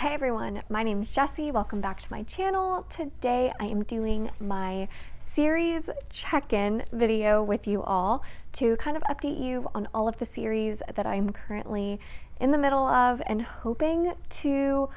Hey everyone, my name is Jessie. Welcome back to my channel. Today I am doing my series check-in video with you all to kind of update you on all of the series that I'm currently in the middle of and hoping to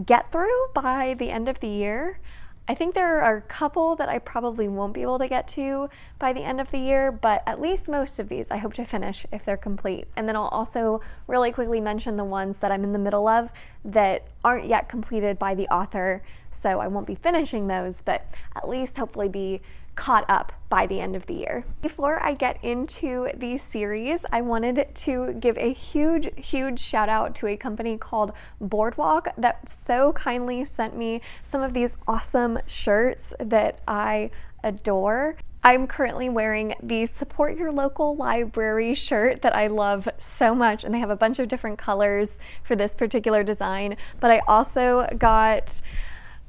get through by the end of the year. I think there are a couple that I probably won't be able to get to by the end of the year, but at least most of these I hope to finish if they're complete. And then I'll also really quickly mention the ones that I'm in the middle of that aren't yet completed by the author, so I won't be finishing those, but at least hopefully be caught up by the end of the year. Before I get into these series, I wanted to give a huge shout out to a company called Boardwalk that so kindly sent me some of these awesome shirts that I adore. I'm currently wearing the Support Your Local Library shirt that I love so much, and they have a bunch of different colors for this particular design, but I also got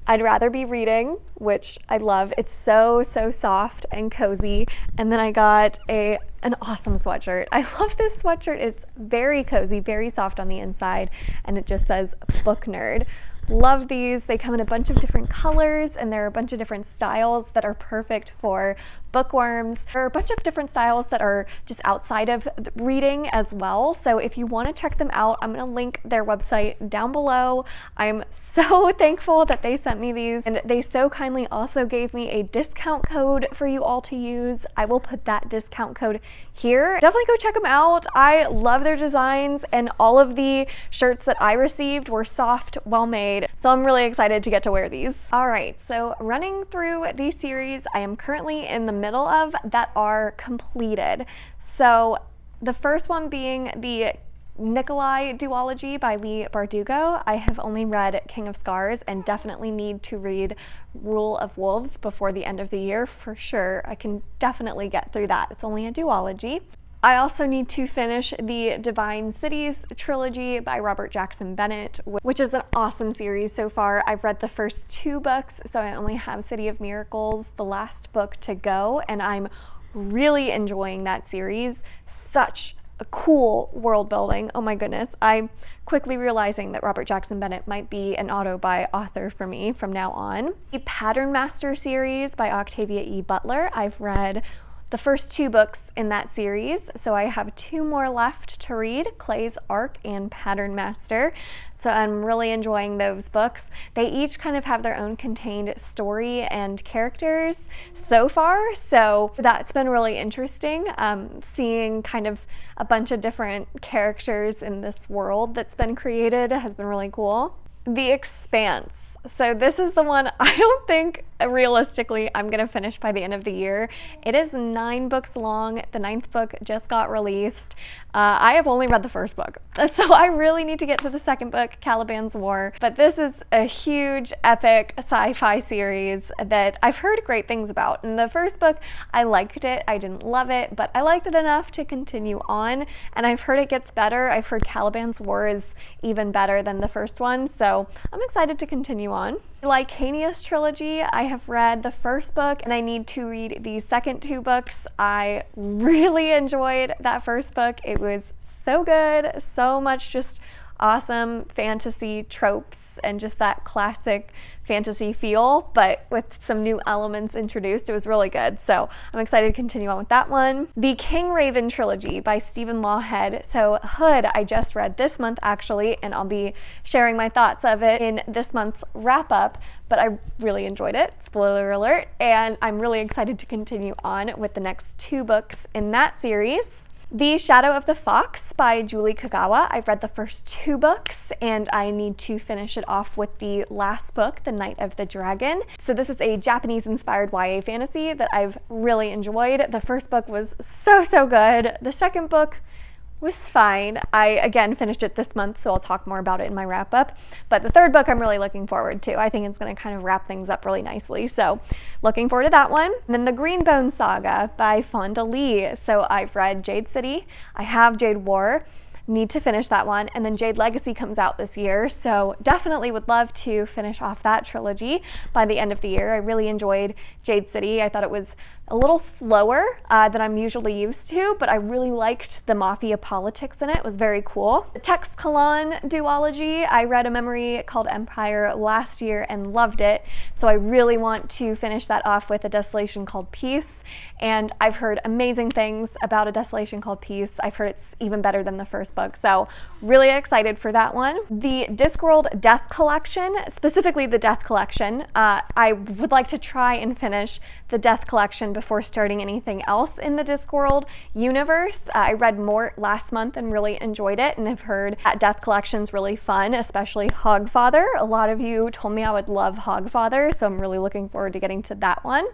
I'd Rather Be Reading, which I love. It's so soft and cozy. And then I got an awesome sweatshirt. I love this sweatshirt. It's very cozy, very soft on the inside, and it just says Book Nerd. Love these. They come in a bunch of different colors, and there are a bunch of different styles that are perfect for bookworms. There are a bunch of different styles that are just outside of reading as well. So if you want to check them out, I'm going to link their website down below. I'm so thankful that they sent me these, and they so kindly also gave me a discount code for you all to use. I will put that discount code here. Definitely go check them out. I love their designs, and all of the shirts that I received were soft, well made. So I'm really excited to get to wear these. All right, so running through these series I am currently in the middle of that are completed. So the first one being the Nikolai duology by Leigh Bardugo. I have only read King of Scars and definitely need to read Rule of Wolves before the end of the year for sure. I can definitely get through that. It's only a duology. I also need to finish the Divine Cities trilogy by Robert Jackson Bennett, which is an awesome series so far. I've read the first 2 books, so I only have City of Miracles, the last book, to go, and I'm really enjoying that series. Such a cool world building. Oh my goodness. I'm quickly realizing that Robert Jackson Bennett might be an auto-buy author for me from now on. The Pattern Master series by Octavia E. Butler. I've read the first 2 books in that series, so I have 2 more left to read, Clay's Arc and Pattern Master. So I'm really enjoying those books. They each kind of have their own contained story and characters so far, so that's been really interesting. Seeing kind of a bunch of different characters in this world that's been created has been really cool. The Expanse. So this is the one I don't think realistically I'm gonna finish by the end of the year. It is 9 books long. The 9th book just got released. I have only read the first book, so I really need to get to the 2nd book, Caliban's War. But this is a huge epic sci-fi series that I've heard great things about. In the first book, I liked it. I didn't love it, but I liked it enough to continue on, and I've heard it gets better. I've heard Caliban's War is even better than the first one, so I'm excited to continue on. The Lycanius trilogy, I have read the first book and I need to read the second 2 books. I really enjoyed that first book. It was so good, so much just awesome fantasy tropes and just that classic fantasy feel, but with some new elements introduced. It was really good, so I'm excited to continue on with that one. The King Raven trilogy by Stephen Lawhead. So Hood I just read this month actually, and I'll be sharing my thoughts of it in this month's wrap up, but I really enjoyed it, spoiler alert, and I'm really excited to continue on with the next 2 books in that series. The Shadow of the Fox by Julie Kagawa. I've read the first 2 books and I need to finish it off with the last book, The Night of the Dragon. So this is a Japanese-inspired YA fantasy that I've really enjoyed. The first book was so good. The second book was fine. I, again, finished it this month, so I'll talk more about it in my wrap-up. But the 3rd book I'm really looking forward to. I think it's going to kind of wrap things up really nicely, so looking forward to that one. And then the Greenbone Saga by Fonda Lee. So I've read Jade City. I have Jade War. Need to finish that one, and then Jade Legacy comes out this year, so definitely would love to finish off that trilogy by the end of the year. I really enjoyed Jade City. I thought it was a little slower than I'm usually used to, but I really liked the mafia politics in it. It was very cool. The Tex Kalan duology, I read a memory called Empire last year and loved it, so I really want to finish that off with A Desolation Called Peace, and I've heard amazing things about A Desolation Called Peace. I've heard it's even better than the first book, so really excited for that one. The Discworld Death Collection, specifically the Death Collection, I would like to try and finish the Death Collection before starting anything else in the Discworld universe. I read more last month and really enjoyed it, and have heard that Death Collection's really fun, especially Hogfather. A lot of you told me I would love Hogfather, so I'm really looking forward to getting to that one.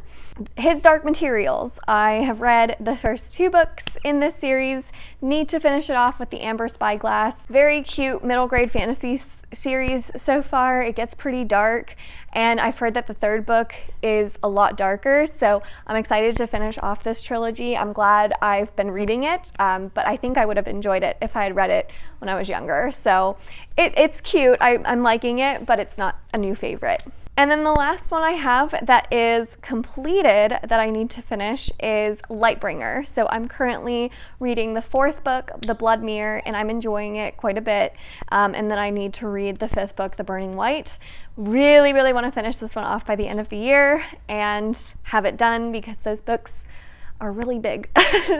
His Dark Materials. I have read the first 2 books in this series. Need to finish it off with the Amber Spyglass. Very cute middle grade fantasy series so far. It gets pretty dark, and I've heard that the 3rd book is a lot darker, so I'm excited to finish off this trilogy. I'm glad I've been reading it, but I think I would have enjoyed it if I had read it when I was younger. So it's cute. I'm liking it, but it's not a new favorite. And then the last one I have that is completed that I need to finish is Lightbringer. So I'm currently reading the 4th book, The Blood Mirror, and I'm enjoying it quite a bit. And then I need to read the 5th book, The Burning Light. Really, really want to finish this one off by the end of the year and have it done, because those books are really big.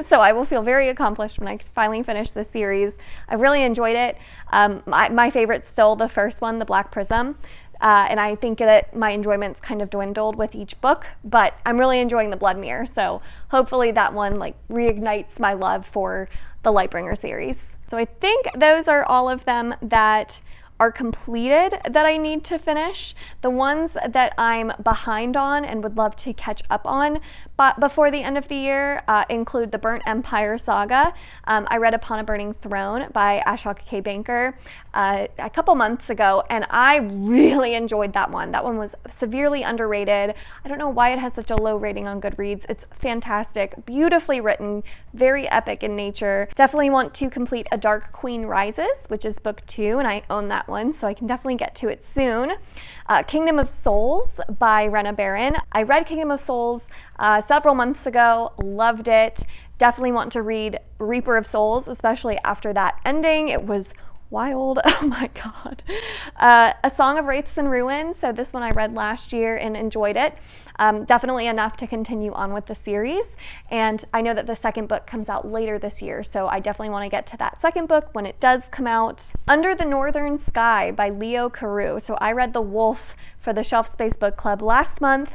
So I will feel very accomplished when I finally finish this series. I really enjoyed it. My favorite's still the first one, The Black Prism. And I think that my enjoyment's kind of dwindled with each book, but I'm really enjoying The Blood Mirror, so hopefully that one reignites my love for the Lightbringer series. So I think those are all of them that are completed that I need to finish. The ones that I'm behind on and would love to catch up on but before the end of the year include the Burnt Empire saga. I read Upon a Burning Throne by Ashok K. Banker a couple months ago, and I really enjoyed that one. That one was severely underrated. I don't know why it has such a low rating on Goodreads. It's fantastic, beautifully written, very epic in nature. Definitely want to complete A Dark Queen Rises, which is book 2, and I own that one, so I can definitely get to it soon. Kingdom of Souls by Rena Barron. I read Kingdom of Souls several months ago, loved it. Definitely want to read Reaper of Souls, especially after that ending. It was wild. Oh my god. A Song of Wraiths and Ruin. So this one I read last year and enjoyed it. Definitely enough to continue on with the series. And I know that the 2nd book comes out later this year, so I definitely want to get to that 2nd book when it does come out. Under the Northern Sky by Leo Carew. So I read The Wolf for the Shelf Space Book Club last month.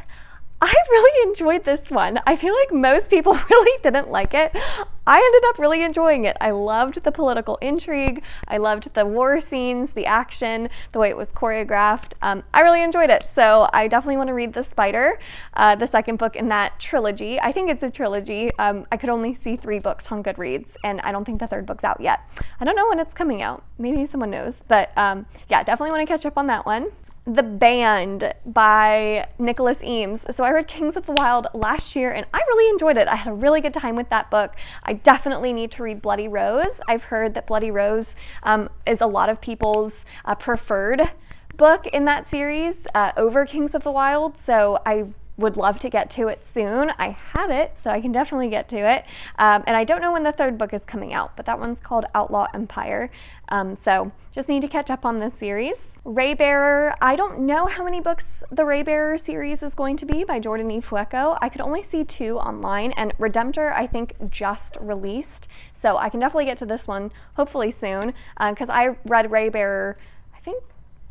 I really enjoyed this one. I feel like most people really didn't like it. I ended up really enjoying it. I loved the political intrigue. I loved the war scenes, the action, the way it was choreographed. I really enjoyed it. So I definitely want to read The Spider, the 2nd book in that trilogy. I think it's a trilogy. I could only see 3 books on Goodreads, and I don't think the 3rd book's out yet. I don't know when it's coming out. Maybe someone knows. But yeah, definitely want to catch up on that one. The Band by Nicholas Eames. So I read Kings of the Wild last year, and I really enjoyed it. I had a really good time with that book. I definitely need to read Bloody Rose. I've heard that Bloody Rose is a lot of people's preferred book in that series over Kings of the Wild, so I would love to get to it soon. I have it, so I can definitely get to it. And I don't know when the 3rd book is coming out, but that one's called Outlaw Empire. So just need to catch up on this series. Raybearer, I don't know how many books the Raybearer series is going to be by Jordan E. Fueco. I could only see 2 online, and Redemptor I think just released, so I can definitely get to this one hopefully soon, because I read Raybearer I think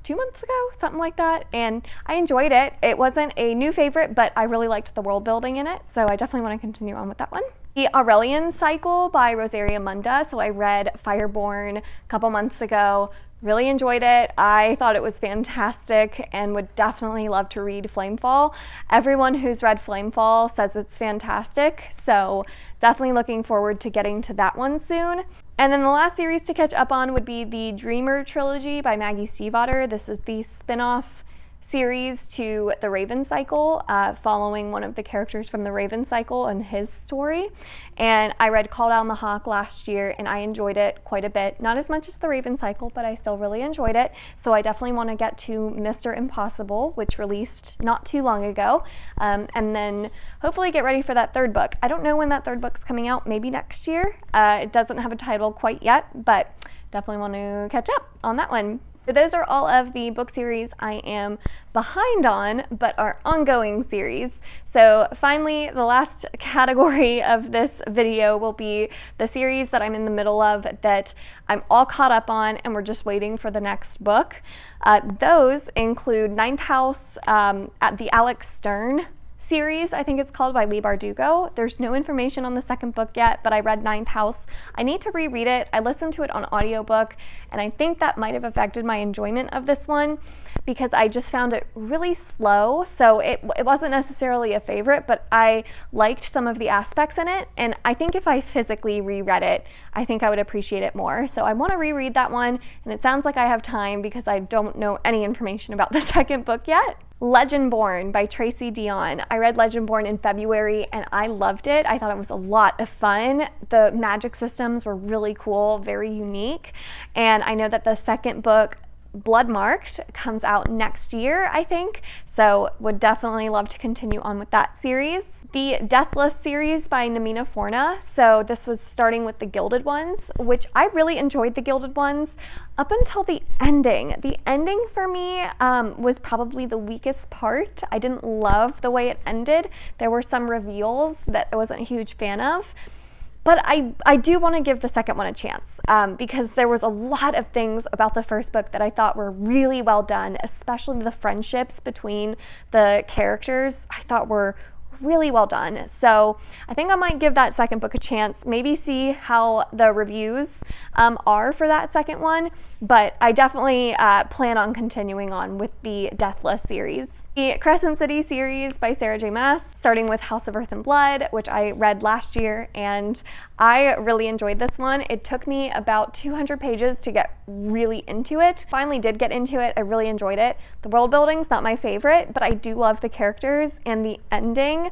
2 months ago, something like that, and I enjoyed it. It wasn't a new favorite, but I really liked the world building in it, so I definitely want to continue on with that one. The Aurelian Cycle by Rosaria Munda. So I read Fireborn a couple months ago, really enjoyed it. I thought it was fantastic and would definitely love to read Flamefall. Everyone who's read Flamefall says it's fantastic, so definitely looking forward to getting to that one soon. And then the last series to catch up on would be the Dreamer trilogy by Maggie Stiefvater. This is the spin-off series to the Raven Cycle, following one of the characters from the Raven Cycle and his story. And I read Call Down the Hawk last year and I enjoyed it quite a bit. Not as much as the Raven Cycle, but I still really enjoyed it. So I definitely want to get to Mr. Impossible, which released not too long ago. And then hopefully get ready for that third book. I don't know when that third book's coming out, maybe next year. It doesn't have a title quite yet, but definitely want to catch up on that one. So those are all of the book series I am behind on, but are ongoing series. So finally, the last category of this video will be the series that I'm in the middle of that I'm all caught up on and we're just waiting for the next book. Those include Ninth House at the Alex Stern series, I think it's called, by Leigh Bardugo. There's no information on the second book yet, but I read Ninth House. I need to reread it. I listened to it on audiobook, and I think that might have affected my enjoyment of this one because I just found it really slow. So it wasn't necessarily a favorite, but I liked some of the aspects in it, and I think if I physically reread it, I think I would appreciate it more. So I want to reread that one, and it sounds like I have time because I don't know any information about the second book yet. Legendborn by Tracy Deonn. I read Legendborn in February and I loved it. I thought it was a lot of fun. The magic systems were really cool, very unique. And I know that the second book, Bloodmarked, comes out next year, I think. So would definitely love to continue on with that series. The Deathless series by Namina Forna. So this was starting with the Gilded Ones, which I really enjoyed the Gilded Ones up until the ending. The ending for me was probably the weakest part. I didn't love the way it ended. There were some reveals that I wasn't a huge fan of. But I do want to give the second one a chance because there was a lot of things about the first book that I thought were really well done, especially the friendships between the characters I thought were really well done. So I think I might give that second book a chance, maybe see how the reviews are for that second one, but I definitely plan on continuing on with the Deathless series. The Crescent City series by Sarah J. Maas, starting with House of Earth and Blood, which I read last year, and I really enjoyed this one. It took me about 200 pages to get really into it. Finally did get into it. I really enjoyed it. The world building's not my favorite, but I do love the characters, and the ending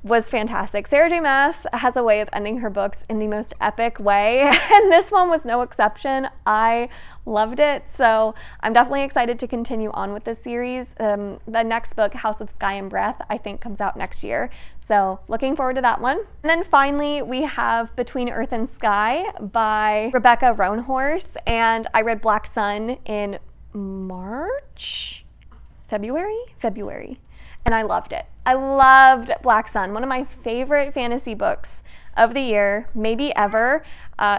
was fantastic. Sarah J. Maas has a way of ending her books in the most epic way, and this one was no exception. I loved it, so I'm definitely excited to continue on with this series. The next book, House of Sky and Breath, I think comes out next year, so looking forward to that one. And then finally, we have Between Earth and Sky by Rebecca Roanhorse, and I read Black Sun in February, and I loved it. I loved Black Sun, one of my favorite fantasy books of the year, maybe ever.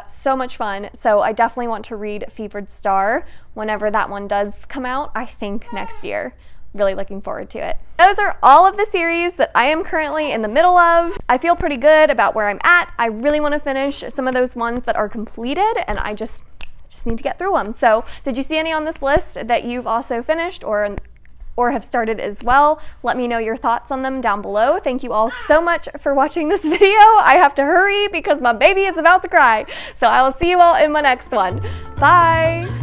So much fun. So I definitely want to read Fevered Star whenever that one does come out, I think next year. Really looking forward to it. Those are all of the series that I am currently in the middle of. I feel pretty good about where I'm at. I really want to finish some of those ones that are completed, and I just need to get through them. So did you see any on this list that you've also finished or have started as well? Let me know your thoughts on them down below. Thank you all so much for watching this video. I have to hurry because my baby is about to cry. So I will see you all in my next one. Bye.